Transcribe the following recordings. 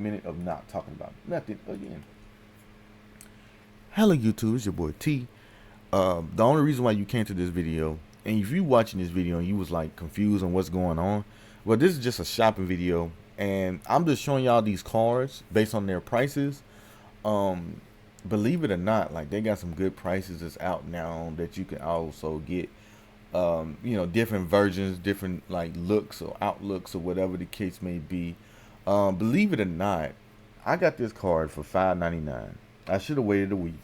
minute of not talking about nothing again. Hello YouTube, it's your boy T. The only reason why you came to this video, and if you watching this video and you was like confused on what's going on, well, this is just a shopping video, and I'm just showing y'all these cards based on their prices. Um, Believe it or not, like they got some good prices that's out now that you can also get. Different versions, different like looks or outlooks or whatever the case may be. Believe it or not, I got this card for $5.99. I should have waited a week.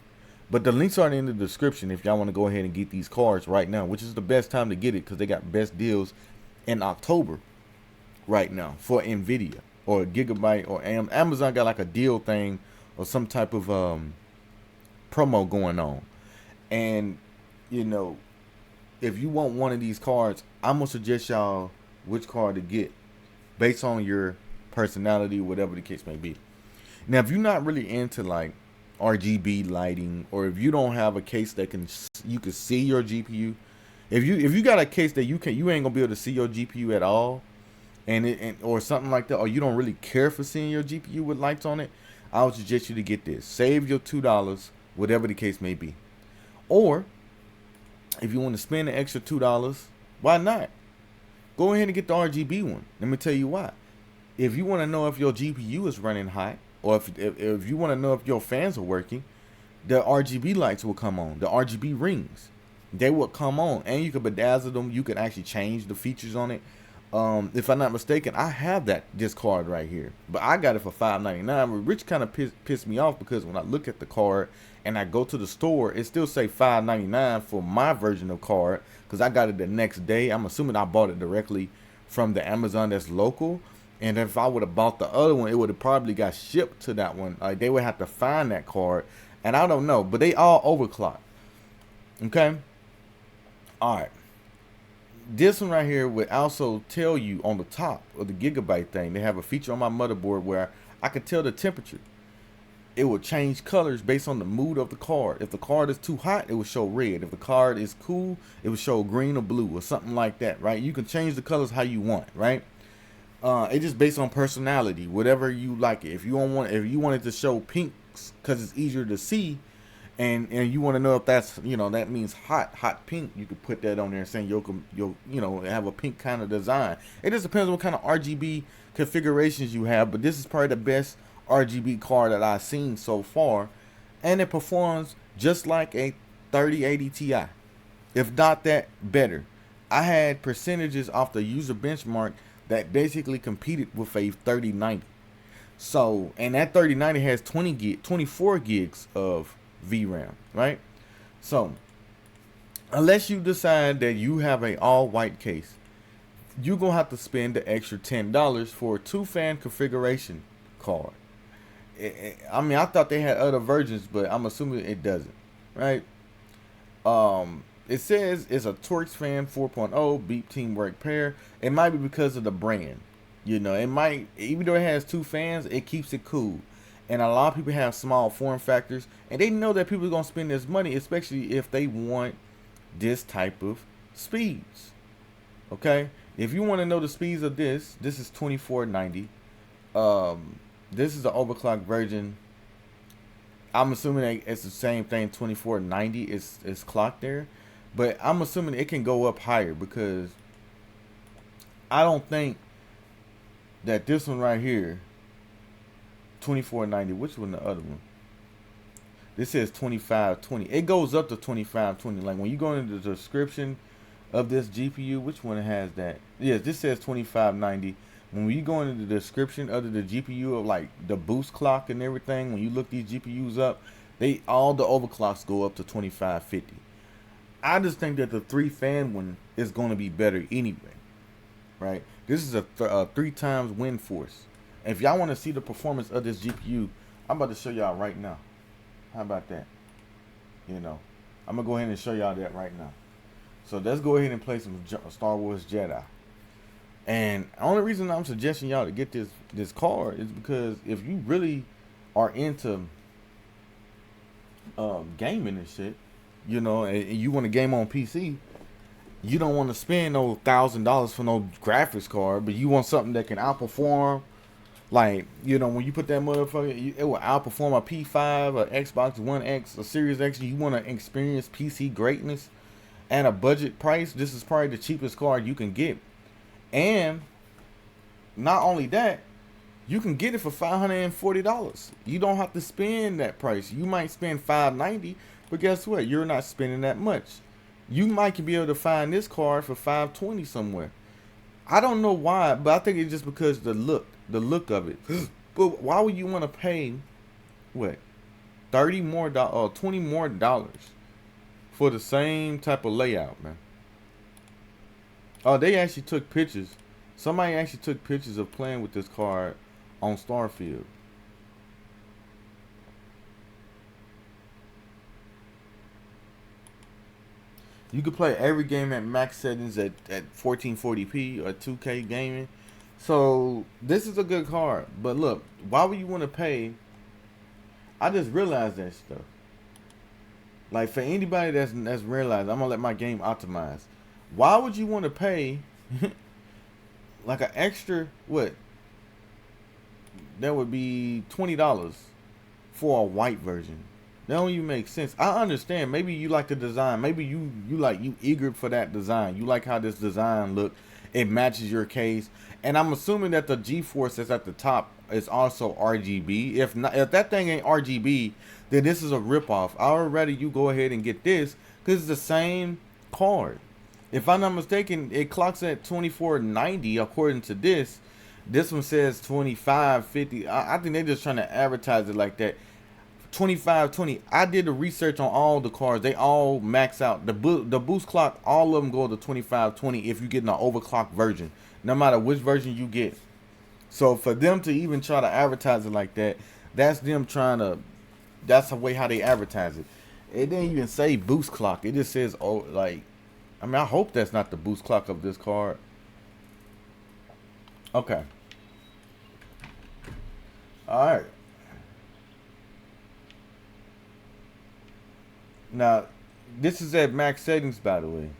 But the links are in the description if y'all want to go ahead and get these cards right now, which is the best time to get it because they got best deals in October right now for Nvidia or Gigabyte or Amazon got like a deal thing or some type of promo going on. And you know, if you want one of these cards, I'm gonna suggest y'all which card to get based on your personality, whatever the case may be. Now, if you're not really into like RGB lighting, or if you don't have a case that you can see your GPU, if you got a case that you ain't gonna be able to see your GPU at all, and or something like that, or you don't really care for seeing your GPU with lights on it, I would suggest you to get this. Save your $2, whatever the case may be. Or if you want to spend the extra $2, why not? Go ahead and get the RGB one. Let me tell you why. If you want to know if your GPU is running hot, or if you want to know if your fans are working, the RGB lights will come on. The RGB rings, they will come on, and you can bedazzle them. You can actually change the features on it. If I'm not mistaken, I have this card right here, but I got it for $5.99. Which kind of pissed me off because when I look at the card and I go to the store, it still say $5.99 for my version of card because I got it the next day. I'm assuming I bought it directly from the Amazon that's local. And if I would have bought the other one, it would have probably got shipped to that one. Like they would have to find that card, and I don't know, but they all overclock. Okay, all right. This one right here would also tell you on the top of the Gigabyte thing. They have a feature on my motherboard where I can tell the temperature. It will change colors based on the mood of the card. If the card is too hot, it will show red. If the card is cool, it will show green or blue or something like that, right? You can change the colors how you want, right? It's just based on personality, whatever you like it. If you want it to show pinks because it's easier to see, and you want to know if that's that means hot pink, you could put that on there and saying you'll have a pink kind of design. It just depends on what kind of RGB configurations you have, but this is probably the best RGB card that I've seen so far, and it performs just like a 3080 Ti, if not that better. I had percentages off the user benchmark that basically competed with a 3090. So, and that 3090 has 24 gigs of VRAM, right? So, unless you decide that you have a all white case, you're gonna have to spend the extra $10 for a 2-fan configuration card. I mean, I thought they had other versions, but I'm assuming it doesn't, right? It says it's a Torx Fan 4.0 Beep Teamwork pair. It might be because of the brand. It might, even though it has 2 fans, it keeps it cool. And a lot of people have small form factors, and they know that people are going to spend this money, especially if they want this type of speeds. Okay? If you want to know the speeds of this is 2490. This is the overclock version. I'm assuming it's the same thing, 2490 is clocked there. But I'm assuming it can go up higher because I don't think that this one right here, 2490, which one the other one? This says 2520. It goes up to 2520. Like when you go into the description of this GPU, which one has that? Yes, this says 2590. When you go into the description of the GPU of like the boost clock and everything, when you look these GPUs up, all the overclocks go up to 2550. I just think that the 3-fan one is going to be better anyway, right? This is a 3 times wind force. And if y'all want to see the performance of this GPU, I'm about to show y'all right now. How about that? I'm going to go ahead and show y'all that right now. So let's go ahead and play some Star Wars Jedi. And the only reason I'm suggesting y'all to get this card is because if you really are into gaming and shit, and you want to game on PC, you don't want to spend no $1,000 for no graphics card, but you want something that can outperform Like, you know, when you put that motherfucker, it will outperform a P5, a Xbox One X, a Series X. You want to experience PC greatness and a budget price. This is probably the cheapest card you can get. And not only that, you can get it for $540. You don't have to spend that price. You might spend $590, but guess what? You're not spending that much. You might be able to find this card for $520 somewhere. I don't know why, but I think it's just because the look of it. But why would you want to pay what, $30 more or $20 more for the same type of layout, man? Oh, they actually took pictures. Somebody actually took pictures of playing with this card on Starfield. You could play every game at max settings at 1440p or 2K gaming. So this is a good card. But look, why would you want to pay? I just realized that stuff. Like, for anybody that's realized, I'm gonna let my game optimize. Why would you want to pay like an extra what? That would be $20 for a white version. That don't even make sense. I understand. Maybe you like the design. Maybe you eager for that design. You like how this design look. It matches your case. And I'm assuming that the G-Force that's at the top is also RGB. If not, if that thing ain't RGB, then this is a ripoff. I would rather you go ahead and get this because it's the same card. If I'm not mistaken, it clocks at 2490 according to this. This one says 2550. I think they're just trying to advertise it like that. 2520. I did the research on all the cars. They all max out. The boost clock, all of them go to 2520 if you get an overclock version, no matter which version you get. So for them to even try to advertise it like that, that's them trying to, that's the way how they advertise it. It didn't even say boost clock. It just says, oh, like, I mean, I hope that's not the boost clock of this card. Okay. All right. Now, this is at max settings, by the way.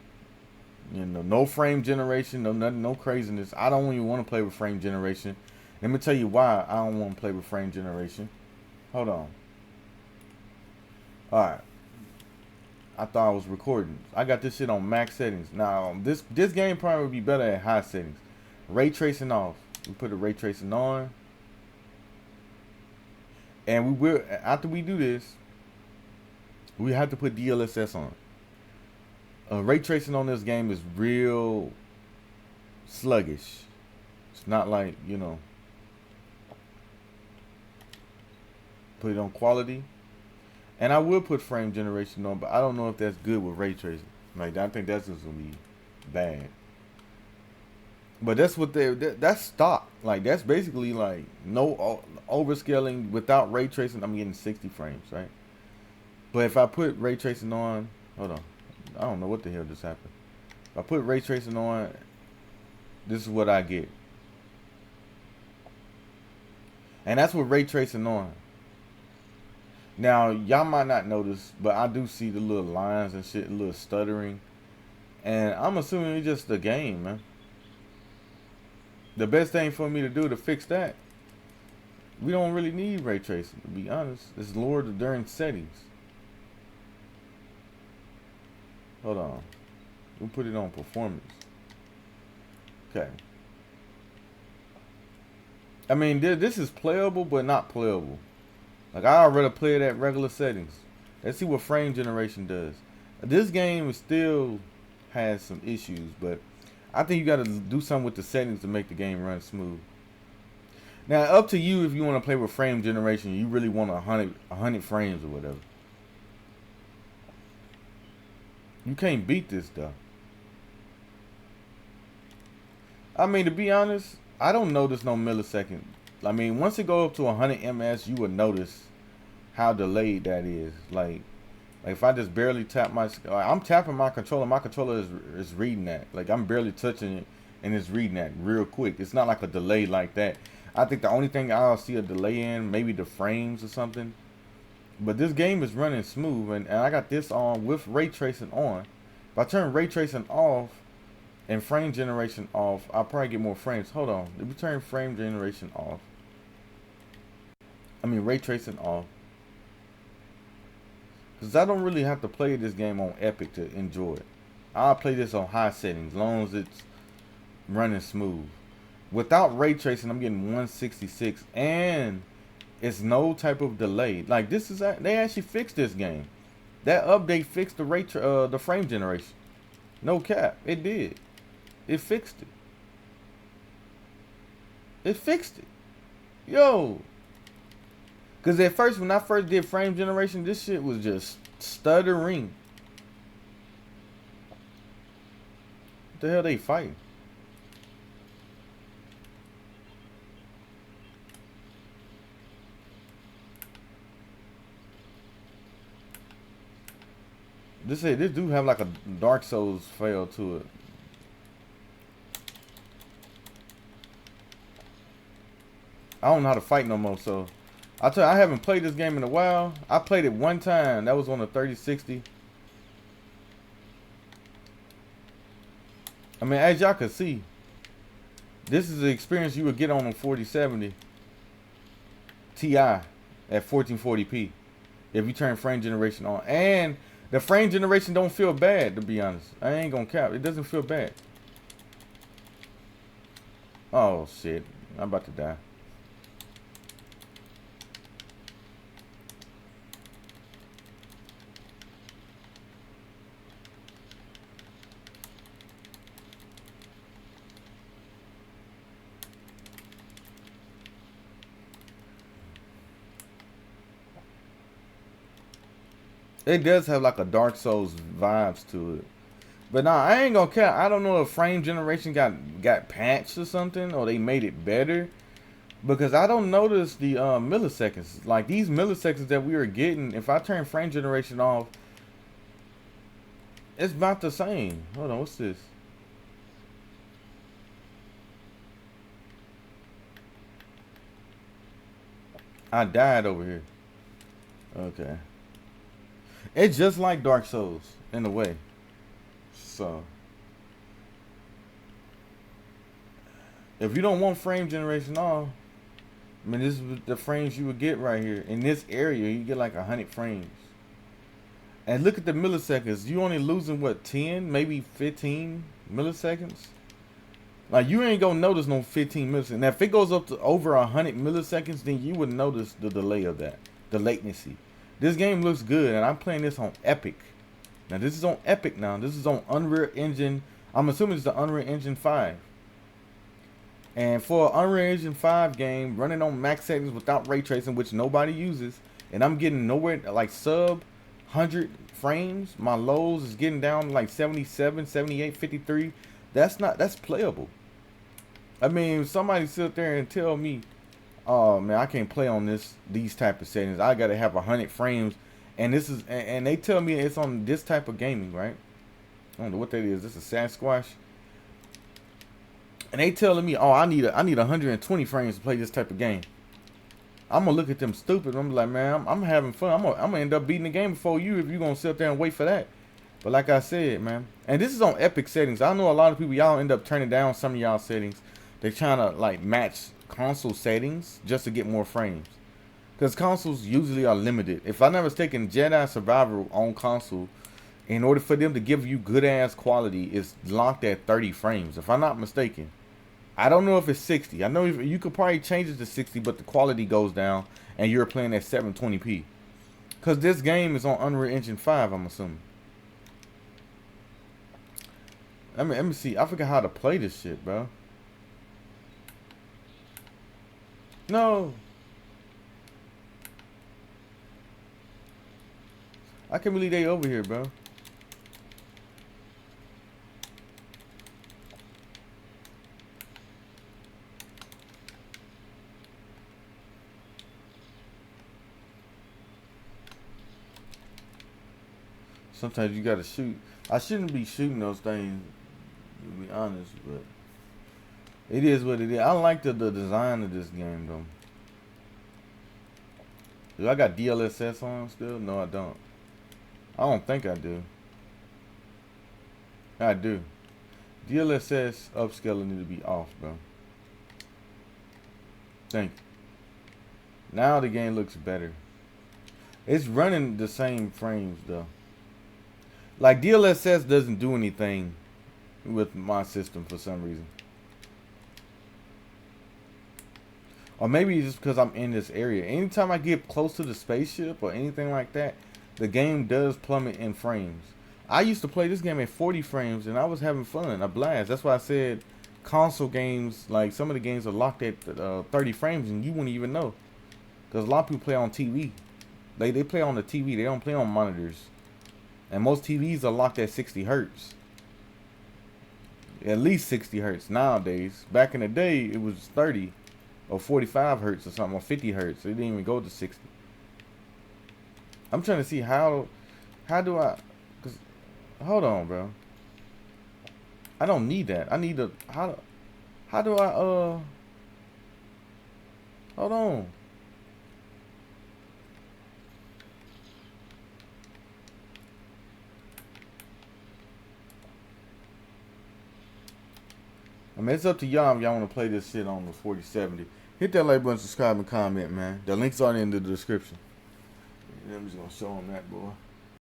You know, no frame generation, no nothing, no craziness. I don't even want to play with frame generation. Let me tell you why I don't want to play with frame generation. Hold on. All right. I thought I was recording. I got this shit on max settings. Now, this game probably would be better at high settings. Ray tracing off. We put the ray tracing on. And we will, after we do this, we have to put DLSS on. Ray tracing on this game is real sluggish. It's not like, you know, put it on quality. And I will put frame generation on, but I don't know if that's good with ray tracing. Like, I think that's just gonna be bad. But that's what that's stock. Like, that's basically like no overscaling without ray tracing. I'm getting 60 frames, right? But if I put ray tracing on, hold on, I don't know what the hell just happened. If I put ray tracing on, this is what I get. And that's with ray tracing on. Now, y'all might not notice, but I do see the little lines and shit, a little stuttering. And I'm assuming it's just the game, man. The best thing for me to do to fix that, we don't really need ray tracing, to be honest. It's lower during settings. Hold on. We'll put it on performance. Okay. I mean, this is playable, but not playable. Like, I'd rather play it at regular settings. Let's see what frame generation does. This game still has some issues, but I think you got to do something with the settings to make the game run smooth. Now, up to you if you want to play with frame generation. You really want 100 frames or whatever. You can't beat this, though. I mean, to be honest, I don't notice no millisecond. I mean, once it goes up to 100 ms, you would notice how delayed that is. Like if I just barely tap I'm tapping my controller is reading that. Like, I'm barely touching it, and it's reading that real quick. It's not like a delay like that. I think the only thing I'll see a delay in, maybe the frames or something. But this game is running smooth, and I got this on with ray tracing on. If I turn ray tracing off and frame generation off, I'll probably get more frames. Hold on. Let me turn frame generation off. I mean ray tracing off. Because I don't really have to play this game on epic to enjoy it. I'll play this on high settings, as long as it's running smooth. Without ray tracing, I'm getting 166, and it's no type of delay. Like this is, they actually fixed this game. That update fixed the frame generation. No cap, it did. It fixed it. It fixed it. Yo. Because at first, when I first did frame generation, this shit was just stuttering. What the hell they fighting? This do have like a Dark Souls feel to it. I don't know how to fight no more, so I tell you, I haven't played this game in a while. I played it one time. That was on the 3060. I mean, as y'all can see, this is the experience you would get on a 4070 Ti at 1440p if you turn frame generation on. And the frame generation don't feel bad, to be honest. I ain't gonna cap. It doesn't feel bad. Oh shit, I'm about to die. It does have like a Dark Souls vibes to it. But nah, I ain't gonna care. I don't know if frame generation got patched or something, or they made it better. Because I don't notice the milliseconds. Like these milliseconds that we are getting, if I turn frame generation off, it's about the same. Hold on, what's this? I died over here. Okay. It's just like Dark Souls in a way. So if you don't want frame generation off, I mean, this is the frames you would get right here. In this area, you get like 100 frames. And look at the milliseconds. You only losing what, 10, maybe 15 milliseconds? Like you ain't gonna notice no 15 milliseconds. Now if it goes up to over 100 milliseconds, then you would notice the delay of that, the latency. This game looks good, and I'm playing this on Epic. Now this is on Epic now. This is on Unreal Engine. I'm assuming it's the Unreal Engine 5. And for an Unreal Engine 5 game running on max settings without ray tracing, which nobody uses, and I'm getting nowhere like sub 100 frames. My lows is getting down to like 77, 78, 53. That's playable. I mean, if somebody sit there and tell me, oh man, I can't play on these type of settings. I gotta have 100 frames, and this is, and they tell me it's on this type of gaming, right? I don't know what that is. This is Sasquatch, and they telling me, oh, I need 120 frames to play this type of game. I'm gonna look at them stupid. I'm like, man, I'm having fun. I'm gonna end up beating the game before you if you gonna sit there and wait for that. But like I said, man, and this is on Epic settings. I know a lot of people, y'all end up turning down some of y'all settings. They're trying to like match console settings just to get more frames, because consoles usually are limited. If I'm not mistaken, Jedi Survivor on console, in order for them to give you good ass quality, is locked at 30 frames. If I'm not mistaken, I don't know if it's 60. I know you could probably change it to 60, but the quality goes down, and you're playing at 720p. Because this game is on Unreal Engine 5, I'm assuming. I mean, let me see. I forgot how to play this shit, bro. No. I can't believe they over here, bro. Sometimes you gotta shoot. I shouldn't be shooting those things, to be honest, but it is what it is. I like the design of this game, though. Do I got DLSS on still? No, I don't. I don't think I do. I do. DLSS upscaling need to be off, bro. Thank you. Now the game looks better. It's running the same frames though. Like DLSS doesn't do anything with my system for some reason. Or maybe it's just because I'm in this area. Anytime I get close to the spaceship or anything like that, the game does plummet in frames. I used to play this game at 40 frames and I was having fun, a blast. That's why I said console games, like some of the games are locked at 30 frames and you wouldn't even know. Because a lot of people play on TV. They play on the TV, they don't play on monitors. And most TVs are locked at 60 hertz. At least 60 hertz nowadays. Back in the day, it was 30 or 45 hertz or something, or 50 hertz. It didn't even go to 60. I'm trying to see how do I, cause, hold on, bro. I don't need that. I need a, how do I, hold on. I mean, it's up to y'all if y'all want to play this shit on the 4070. Hit that like button, subscribe, and comment, man. The links are in the description. And I'm just going to show them that, boy.